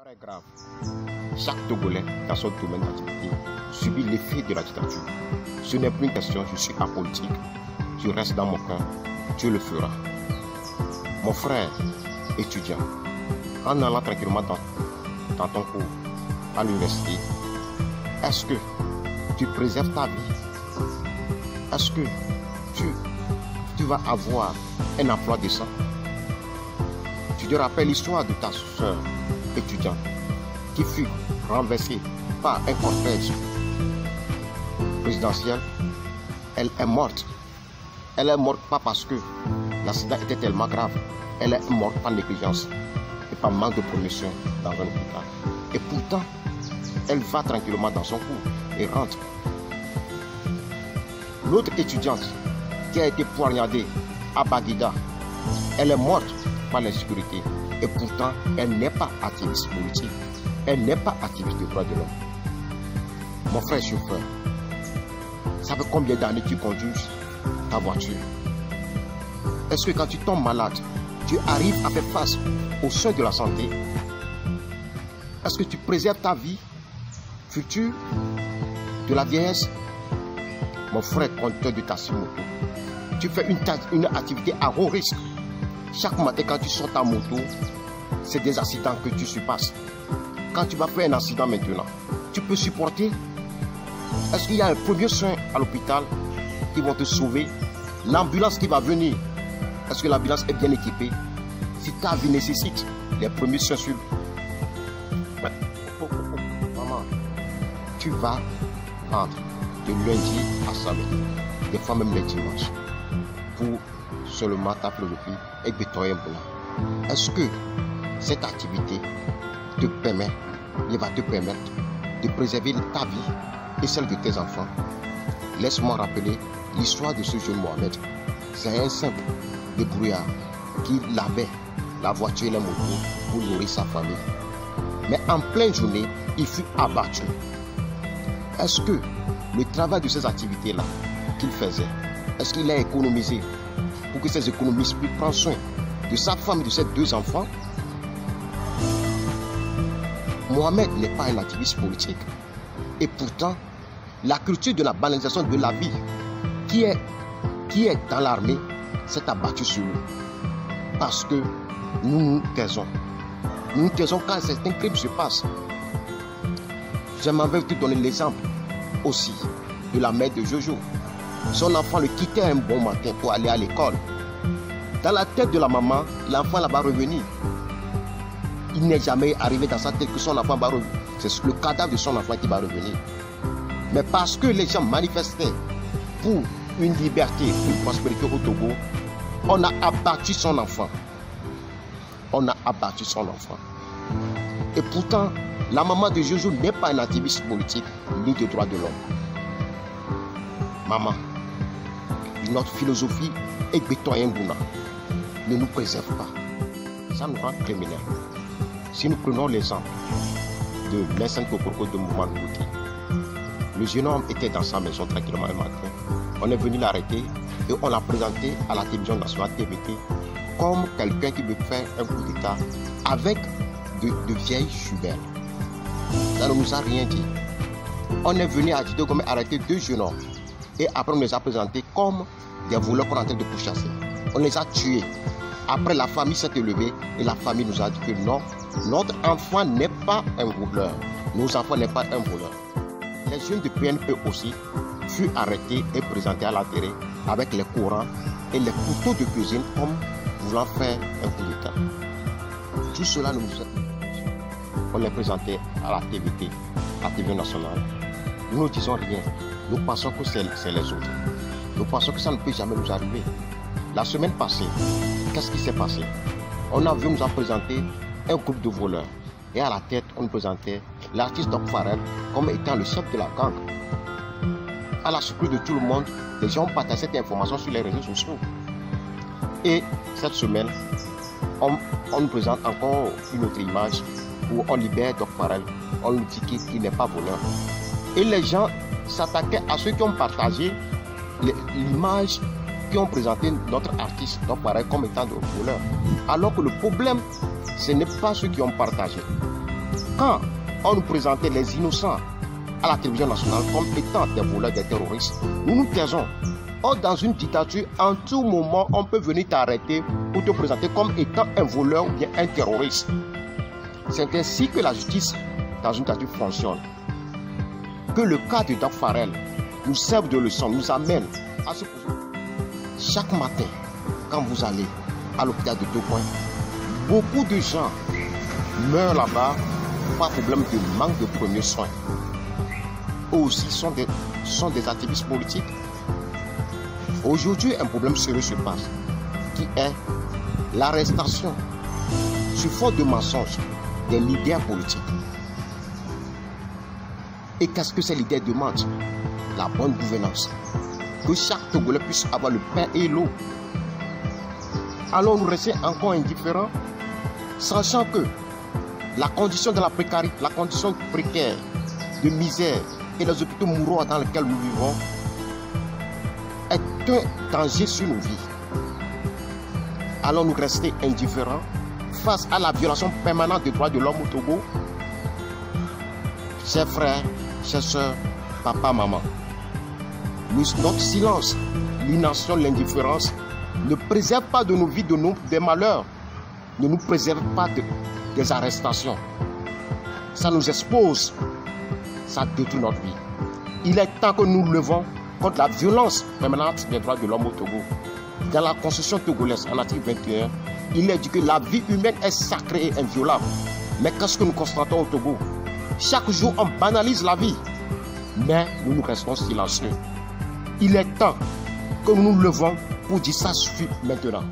Très grave. Chaque Togolais, dans son domaine d'activité, subit l'effet de la dictature. Ce n'est plus une question, je suis apolitique. Tu restes dans mon camp, tu le feras. Mon frère, étudiant, en allant tranquillement dans ton cours à l'université, est-ce que tu préserves ta vie? Est-ce que tu vas avoir un emploi décent? Tu te rappelles l'histoire de ta soeur étudiante qui fut renversée par un cortège présidentiel. Elle est morte. Elle est morte pas parce que l'accident était tellement grave. Elle est morte par négligence et par manque de promotion dans un hôpital. Et pourtant, elle va tranquillement dans son cours et rentre. L'autre étudiante qui a été poignardée à Baguida, elle est morte par l'insécurité. Et pourtant, elle n'est pas activiste politique. Elle n'est pas activiste des droits de l'homme. Mon frère chauffeur, ça fait combien d'années tu conduis ta voiture? Est-ce que quand tu tombes malade, tu arrives à faire face aux soins de la santé? Est-ce que tu préserves ta vie future de la vieillesse? Mon frère conducteur de taxi-moto, tu fais une activité à haut risque. Chaque matin quand tu sors ta moto, c'est des accidents que tu surpasses. Quand tu vas faire un accident maintenant, tu peux supporter? Est-ce qu'il y a un premier soin à l'hôpital qui vont te sauver? L'ambulance qui va venir, est-ce que l'ambulance est bien équipée? Si ta vie nécessite les premiers soins sur... Maman, tu vas rentrer de lundi à samedi, des fois même les dimanches, pour seulement ta philosophie et bétonner un boulot. Est-ce que cette activité te permet, il va te permettre de préserver ta vie et celle de tes enfants? Laisse-moi rappeler l'histoire de ce jeune Mohamed. C'est un simple débrouillard qui lavait la voiture et les motos pour nourrir sa famille. Mais en pleine journée, il fut abattu. Est-ce que le travail de ces activités-là qu'il faisait, est-ce qu'il a économisé pour que ces économistes puissent prendre soin de sa femme et de ses deux enfants? Mohamed n'est pas un activiste politique. Et pourtant, la culture de la banalisation de la vie qui est dans l'armée s'est abattue sur nous. Parce que nous nous taisons. Nous nous taisons quand certains crimes se passent. J'aimerais te donner l'exemple aussi de la mère de Jojo. Son enfant le quittait un bon matin pour aller à l'école. Dans la tête de la maman, l'enfant là va revenir. Il n'est jamais arrivé dans sa tête que son enfant va revenir. C'est le cadavre de son enfant qui va revenir. Mais parce que les gens manifestaient pour une liberté, une prospérité au Togo, on a abattu son enfant. On a abattu son enfant. Et pourtant, la maman de Jojo n'est pas un activiste politique ni de droits de l'homme. Maman, notre philosophie est béton et Ngouna ne nous préserve pas. Ça nous rend criminels. Si nous prenons l'exemple de Vincent Kokoko de Mouvement Ngouti, le jeune homme était dans sa maison tranquillement un matin. On est venu l'arrêter et on l'a présenté à la télévision nationale TVT comme quelqu'un qui veut faire un coup d'État avec de vieilles jumelles. Ça ne nous a rien dit. On est venu à Dido comme arrêter deux jeunes hommes. Et après, on les a présentés comme des voleurs qu'on est en train de pourchasser. On les a tués. Après, la famille s'est élevée et la famille nous a dit que non, notre enfant n'est pas un voleur. Nos enfants n'est pas un voleur. Les jeunes de PNP aussi furent arrêtés et présentés à la télé avec les courants et les couteaux de cuisine comme voulant faire un coup d'État. Tout cela nous a... On les présentait à la TVT, à la TV nationale. Nous ne disons rien. Nous pensons que c'est les autres. Nous pensons que ça ne peut jamais nous arriver. La semaine passée, qu'est-ce qui s'est passé? On a vu nous a présenté un groupe de voleurs. Et à la tête, on nous présentait l'artiste Doc Farrell comme étant le chef de la gang. À la surprise de tout le monde, les gens ont partagé cette information sur les réseaux sociaux. Et cette semaine, on nous présente encore une autre image où on libère Doc Farrell. On nous dit qu'il n'est pas voleur. Et les gens s'attaquaient à ceux qui ont partagé l'image, qui ont présenté notre artiste Doc Farrell comme étant de voleur. Alors que le problème, ce n'est pas ceux qui ont partagé. Quand on nous présentait les innocents à la télévision nationale comme étant des voleurs, des terroristes, nous nous taisons. Or, dans une dictature, en tout moment, on peut venir t'arrêter pour te présenter comme étant un voleur ou bien un terroriste. C'est ainsi que la justice dans une dictature fonctionne. Que le cas de Doc Farrell nous serve de leçon, nous amène à se poser. Chaque matin, quand vous allez à l'hôpital de Tocoin, beaucoup de gens meurent là-bas par problème de manque de premiers soins. Eux aussi sont des activistes politiques. Aujourd'hui, un problème sérieux se passe, qui est l'arrestation sur faute de mensonges des leaders politiques. Et qu'est-ce que ces leaders demandent? La bonne gouvernance. Que chaque Togolais puisse avoir le pain et l'eau. Allons-nous rester encore indifférents, sachant que la condition de la précarité, la condition précaire, de misère et les hôpitaux mourants dans lesquels nous vivons est un danger sur nos vies. Allons-nous rester indifférents face à la violation permanente des droits de l'homme au Togo? Chers frères, chers soeurs, papa, maman, notre silence, l'inaction, l'indifférence ne préserve pas de nos vies, des malheurs, ne nous préserve pas des arrestations. Ça nous expose, ça détruit notre vie. Il est temps que nous nous levons contre la violence permanente des droits de l'homme au Togo. Dans la constitution togolaise, en article 21, il est dit que la vie humaine est sacrée et inviolable. Mais qu'est-ce que nous constatons au Togo? Chaque jour, on banalise la vie, mais nous restons silencieux. Il est temps que nous nous levons pour dire ça suffit maintenant.